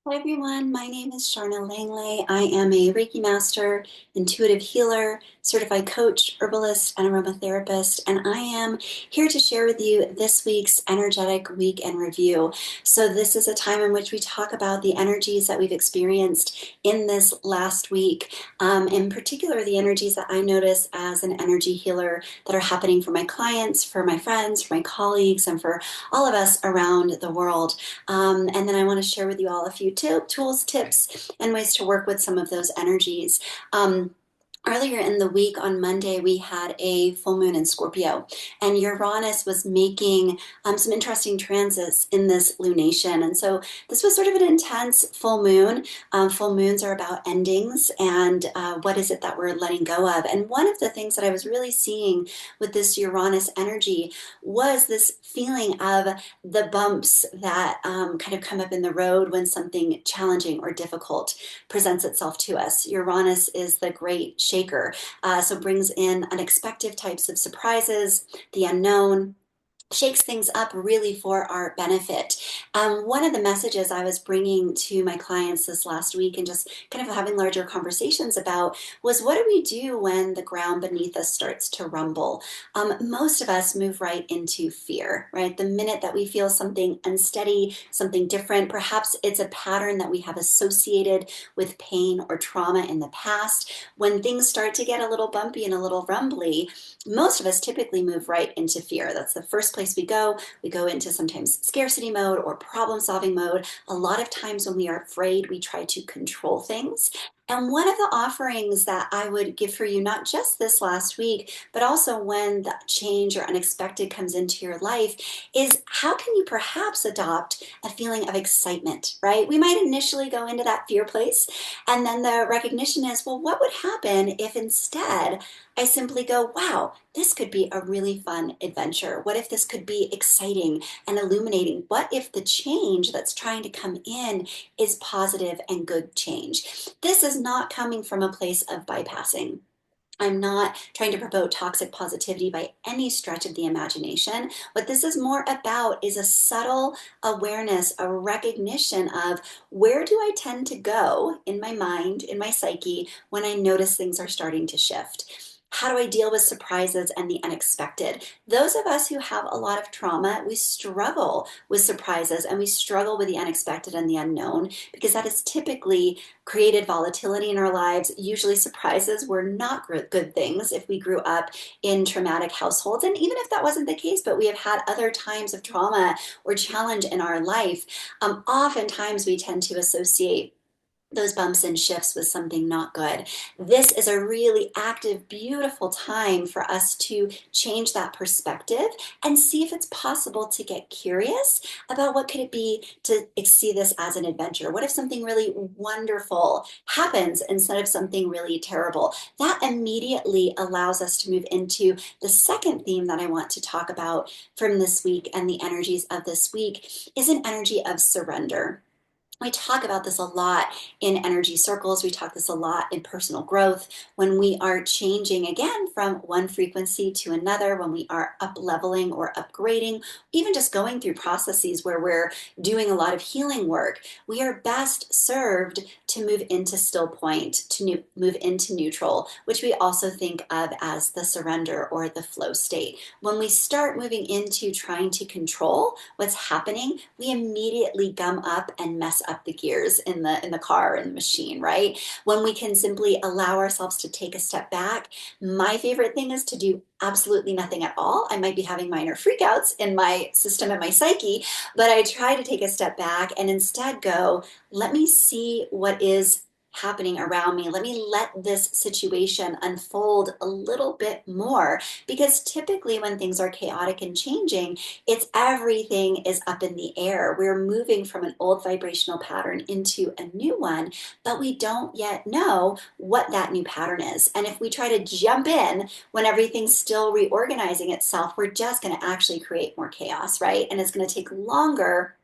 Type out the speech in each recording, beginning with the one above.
Hi everyone, my name is Sharna Langlais. I am a Reiki master, intuitive healer, certified coach, herbalist, and aromatherapist, and I am here to share with you this week's energetic week in review. So this is a time in which we talk about the energies that we've experienced in this last week, in particular the energies that I notice as an energy healer that are happening for my clients, for my friends, for my colleagues, and for all of us around the world. And then I want to share with you all a few tools, tips, and ways to work with some of those energies. Earlier in the week on Monday, we had a full moon in Scorpio, and Uranus was making some interesting transits in this lunation. And so this was sort of an intense full moon. Full moons are about endings and what is it that we're letting go of. And one of the things that I was really seeing with this Uranus energy was this feeling of the bumps that kind of come up in the road when something challenging or difficult presents itself to us. Uranus is the great shaker, so brings in unexpected types of surprises, the unknown, shakes things up really for our benefit. One of the messages I was bringing to my clients this last week and just kind of having larger conversations about was what do we do when the ground beneath us starts to rumble? Most of us move right into fear, right? The minute that we feel something unsteady, something different, perhaps it's a pattern that we have associated with pain or trauma in the past. When things start to get a little bumpy and a little rumbly, most of us typically move right into fear. That's the first place we go. We go into sometimes scarcity mode or problem solving mode. A lot of times when we are afraid, we try to control things. And one of the offerings that I would give for you, not just this last week, but also when the change or unexpected comes into your life, is how can you perhaps adopt a feeling of excitement, right? We might initially go into that fear place, and then the recognition is, well, what would happen if instead I simply go, wow, this could be a really fun adventure. What if this could be exciting and illuminating? What if the change that's trying to come in is positive and good change? This is not coming from a place of bypassing. I'm not trying to promote toxic positivity by any stretch of the imagination. What this is more about is a subtle awareness, a recognition of where do I tend to go in my mind, in my psyche, when I notice things are starting to shift. How do I deal with surprises and the unexpected? Those of us who have a lot of trauma, we struggle with surprises and we struggle with the unexpected and the unknown because that is typically created volatility in our lives. Usually surprises were not good things if we grew up in traumatic households. And even if that wasn't the case, but we have had other times of trauma or challenge in our life, oftentimes we tend to associate those bumps and shifts with something not good. This is a really active, beautiful time for us to change that perspective and see if it's possible to get curious about what could it be to see this as an adventure. What if something really wonderful happens instead of something really terrible? That immediately allows us to move into the second theme that I want to talk about from this week and the energies of this week is an energy of surrender. We talk about this a lot in energy circles. We talk this a lot in personal growth when we are changing again from one frequency to another, when we are up leveling or upgrading, even just going through processes where we're doing a lot of healing work. We are best served to move into still point, to move into neutral, which we also think of as the surrender or the flow state. When we start moving into trying to control what's happening, we immediately gum up and mess up the gears in the car and the machine, right? When we can simply allow ourselves to take a step back, my favorite thing is to do absolutely nothing at all. I might be having minor freakouts in my system and my psyche, but I try to take a step back and instead go, let me see what is happening around me. Let me let this situation unfold a little bit more because typically when things are chaotic and changing, it's everything is up in the air. We're moving from an old vibrational pattern into a new one, but we don't yet know what that new pattern is. And if we try to jump in when everything's still reorganizing itself, we're just going to actually create more chaos, right? And it's going to take longer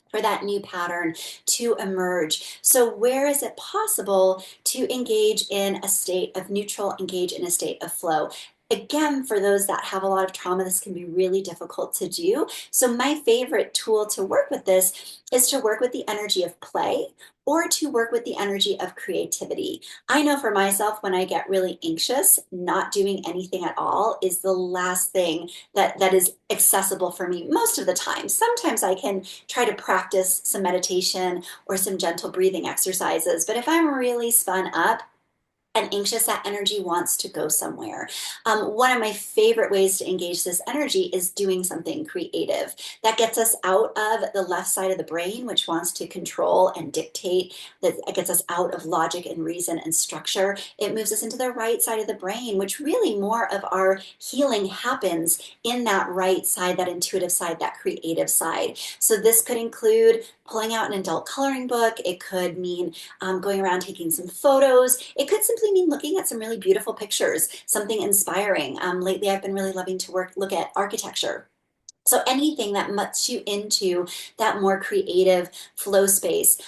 for that new pattern to emerge. So where is it possible to engage in a state of neutral, engage in a state of flow? Again, for those that have a lot of trauma, this can be really difficult to do. So my favorite tool to work with this is to work with the energy of play or to work with the energy of creativity. I know for myself, when I get really anxious, not doing anything at all is the last thing that is accessible for me most of the time. Sometimes I can try to practice some meditation or some gentle breathing exercises, but if I'm really spun up, and anxious, that energy wants to go somewhere. One of my favorite ways to engage this energy is doing something creative that gets us out of the left side of the brain, which wants to control and dictate, that it gets us out of logic and reason and structure. It moves us into the right side of the brain, which really more of our healing happens in that right side, that intuitive side, that creative side. So this could include pulling out an adult coloring book. It could mean going around taking some photos. It could simply mean looking at some really beautiful pictures, something inspiring. Lately, I've been really loving to look at architecture. So anything that mucks you into that more creative flow space.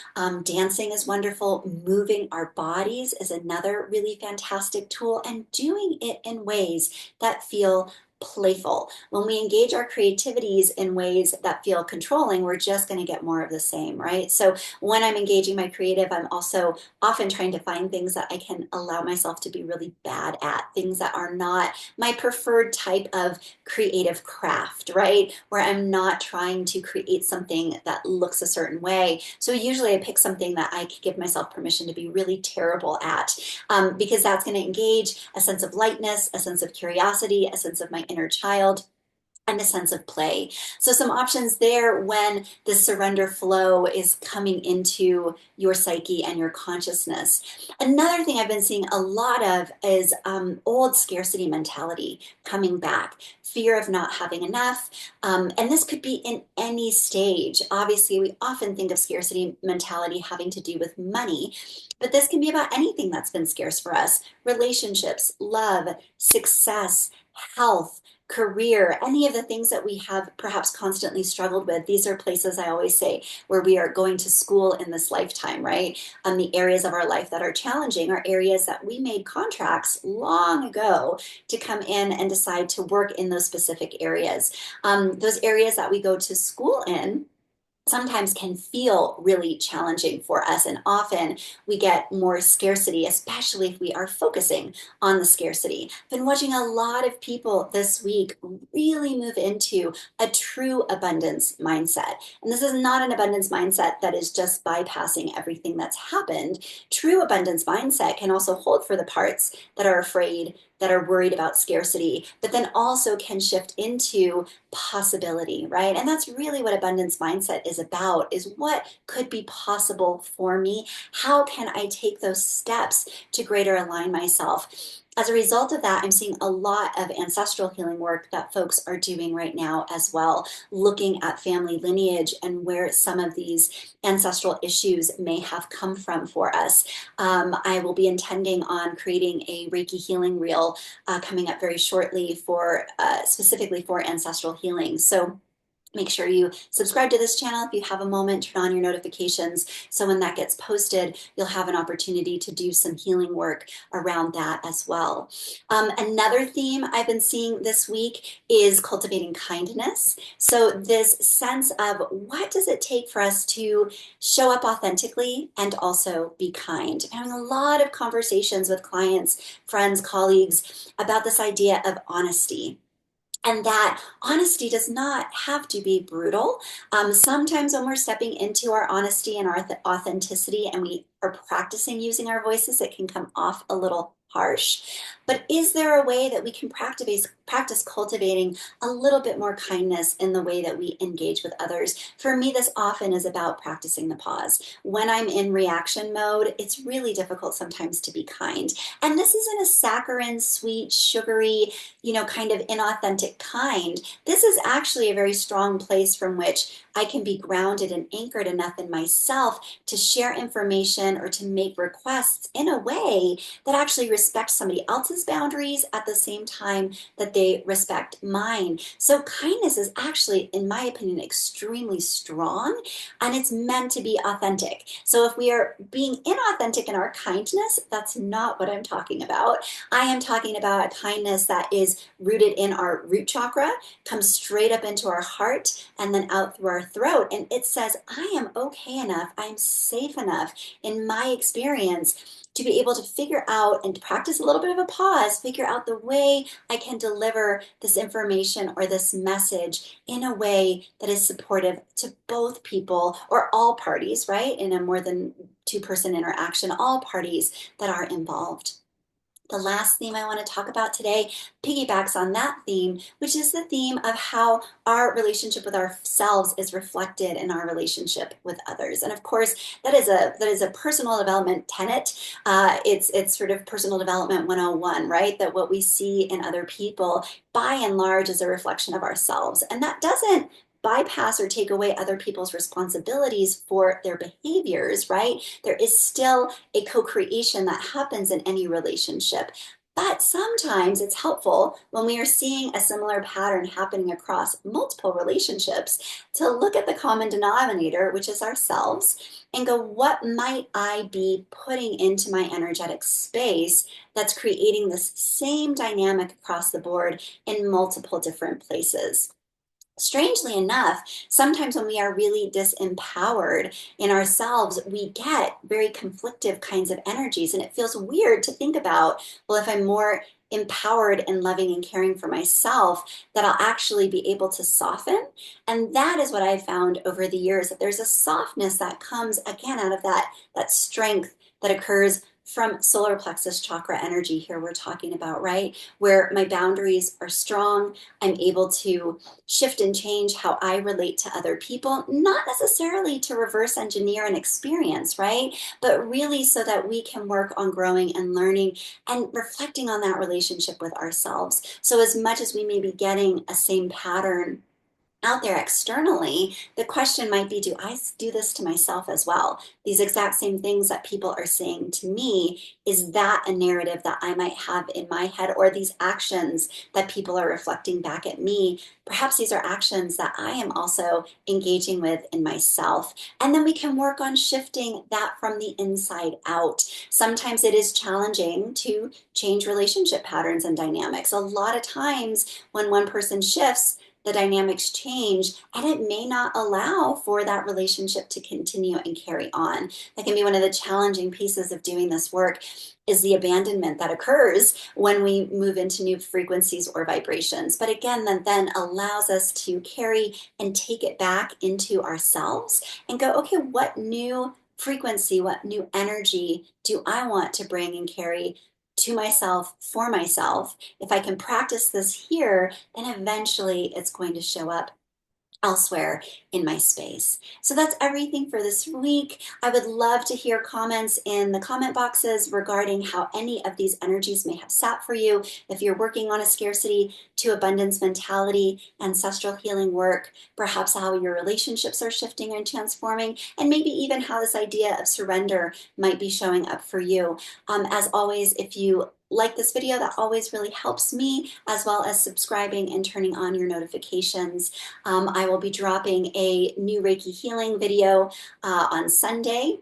Dancing is wonderful. Moving our bodies is another really fantastic tool, and doing it in ways that feel playful. When we engage our creativities in ways that feel controlling, we're just going to get more of the same, right? So when I'm engaging my creative, I'm also often trying to find things that I can allow myself to be really bad at, things that are not my preferred type of creative craft, right? Where I'm not trying to create something that looks a certain way. So usually I pick something that I could give myself permission to be really terrible at, because that's going to engage a sense of lightness, a sense of curiosity, a sense of my inner child, and a sense of play. So some options there when the surrender flow is coming into your psyche and your consciousness. Another thing I've been seeing a lot of is old scarcity mentality coming back, fear of not having enough. And this could be in any stage. Obviously, we often think of scarcity mentality having to do with money, but this can be about anything that's been scarce for us: relationships, love, success, health, career, any of the things that we have perhaps constantly struggled with. These are places, I always say, where we are going to school in this lifetime, right? The areas of our life that are challenging are areas that we made contracts long ago to come in and decide to work in those specific areas. Those areas that we go to school in sometimes can feel really challenging for us. And often we get more scarcity, especially if we are focusing on the scarcity. I've been watching a lot of people this week really move into a true abundance mindset. And this is not an abundance mindset that is just bypassing everything that's happened. True abundance mindset can also hold for the parts that are afraid, that are worried about scarcity, but then also can shift into possibility, right? And that's really what abundance mindset is about, is what could be possible for me? How can I take those steps to greater align myself? As a result of that, I'm seeing a lot of ancestral healing work that folks are doing right now as well, looking at family lineage and where some of these ancestral issues may have come from for us. I will be intending on creating a Reiki healing reel coming up very shortly for specifically for ancestral healing. So make sure you subscribe to this channel if you have a moment, turn on your notifications, so when that gets posted, you'll have an opportunity to do some healing work around that as well. Another theme I've been seeing this week is cultivating kindness. So this sense of what does it take for us to show up authentically and also be kind. I'm having a lot of conversations with clients, friends, colleagues about this idea of honesty. And that honesty does not have to be brutal. Sometimes when we're stepping into our honesty and our authenticity and we are practicing using our voices, it can come off a little harsh. But is there a way that we can practice cultivating a little bit more kindness in the way that we engage with others? For me, this often is about practicing the pause. When I'm in reaction mode, it's really difficult sometimes to be kind. And this isn't a saccharine, sweet, sugary, kind of inauthentic kind. This is actually a very strong place from which I can be grounded and anchored enough in myself to share information or to make requests in a way that actually respects somebody else's boundaries at the same time that they respect mine. So kindness is actually, in my opinion, extremely strong, and it's meant to be authentic. So if we are being inauthentic in our kindness, that's not what I'm talking about. I am talking about a kindness that is rooted in our root chakra, comes straight up into our heart, and then out through our throat. And it says, I am okay enough, I'm safe enough in my experience to be able to figure out and practice a little bit of a pause, figure out the way I can deliver this information or this message in a way that is supportive to both people or all parties, right? In a more than two-person interaction, all parties that are involved. The last theme I want to talk about today piggybacks on that theme, which is the theme of how our relationship with ourselves is reflected in our relationship with others. And of course, that is a personal development tenet. It's sort of personal development 101, right? That what we see in other people, by and large, is a reflection of ourselves. And that doesn't bypass or take away other people's responsibilities for their behaviors, right? There is still a co-creation that happens in any relationship. But sometimes it's helpful when we are seeing a similar pattern happening across multiple relationships to look at the common denominator, which is ourselves, and go, what might I be putting into my energetic space that's creating this same dynamic across the board in multiple different places? Strangely enough, sometimes when we are really disempowered in ourselves, we get very conflictive kinds of energies. And it feels weird to think about, well, if I'm more empowered and loving and caring for myself, that I'll actually be able to soften. And that is what I've found over the years, that there's a softness that comes again out of that strength that occurs from solar plexus chakra energy here we're talking about, right? Where my boundaries are strong, I'm able to shift and change how I relate to other people, not necessarily to reverse engineer an experience, right? But really so that we can work on growing and learning and reflecting on that relationship with ourselves. So as much as we may be getting a same pattern out there externally, the question might be, do I do this to myself as well? These exact same things that people are saying to me, is that a narrative that I might have in my head, or these actions that people are reflecting back at me? Perhaps these are actions that I am also engaging with in myself. And then we can work on shifting that from the inside out. Sometimes it is challenging to change relationship patterns and dynamics. A lot of times when one person shifts, the dynamics change, and it may not allow for that relationship to continue and carry on. That can be one of the challenging pieces of doing this work, is the abandonment that occurs when we move into new frequencies or vibrations. But again, that then allows us to carry and take it back into ourselves and go, okay, what new frequency, what new energy do I want to bring and carry to myself, for myself? If I can practice this here, then eventually it's going to show up elsewhere in my space. So that's everything for this week. I would love to hear comments in the comment boxes regarding how any of these energies may have sat for you. If you're working on a scarcity to abundance mentality, ancestral healing work, perhaps how your relationships are shifting and transforming, and maybe even how this idea of surrender might be showing up for you. As always, if you like this video, that always really helps me, as well as subscribing and turning on your notifications. I will be dropping a new Reiki healing video on Sunday,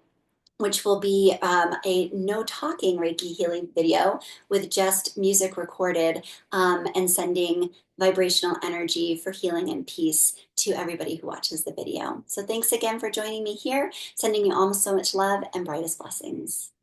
which will be a no talking Reiki healing video with just music recorded, and sending vibrational energy for healing and peace to everybody who watches the video. So thanks again for joining me here, sending you all so much love and brightest blessings.